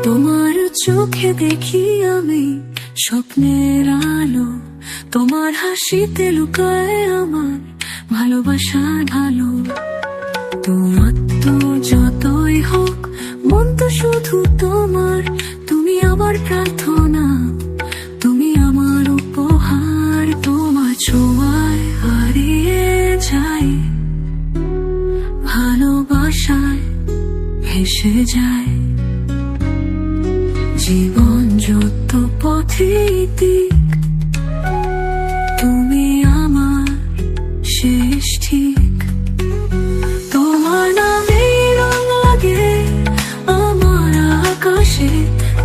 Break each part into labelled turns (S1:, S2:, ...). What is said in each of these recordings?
S1: তোমার চোখে দেখি আমি স্বপ্নের আলো, তোমার হাসিতে লুকায় আমার ভালোবাসার ভালো। দূরত্ব যতই হোক, মন তো শুধু তোমার। তুমি আমার প্রার্থনা, তুমি আমার উপহার। তোমার ছোঁয়ায় হারিয়ে যাই, ভালোবাসায় ভেসে যায়। জীবন যত পথে দিক, তুমি আমার শেষ ঠিক। তোমার নামে রং লাগে আমার আকাশে,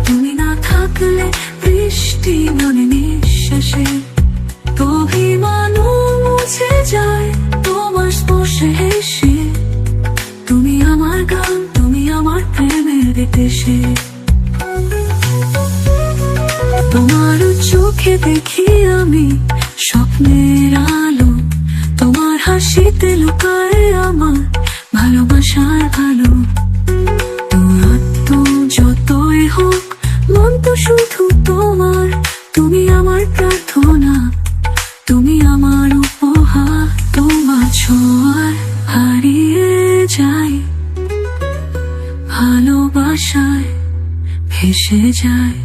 S1: তুমি না থাকলে বৃষ্টি নামে নিঃশ্বাসে। অভিমানও মুছে যায় তোমার স্পর্শে হেসে। তুমি আমার গান, তুমি আমার প্রেমের বিদেশে। তোমার চোখে দেখি আমি স্বপ্নের আলো, তোমার হাসিতে লুকায় আমার ভালোবাসার ভালো। দূরত্ব যতই হোক, মন তো শুধু তোমার। তুমি আমার প্রার্থনা, তুমি আমার উপহার। তোমার ছোঁয়ায় হারিয়ে যাই, ভালোবাসায় ভেসে যায়।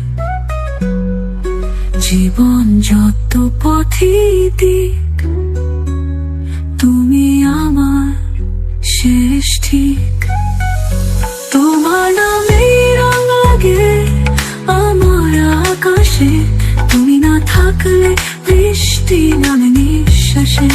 S1: জীবন যত পথে দিক, তুমি আমার শেষ ঠিক। তোমার নামে রং লাগে আমার আকাশে, তুমি না থাকলে বৃষ্টি নামে নিঃশ্বাসে।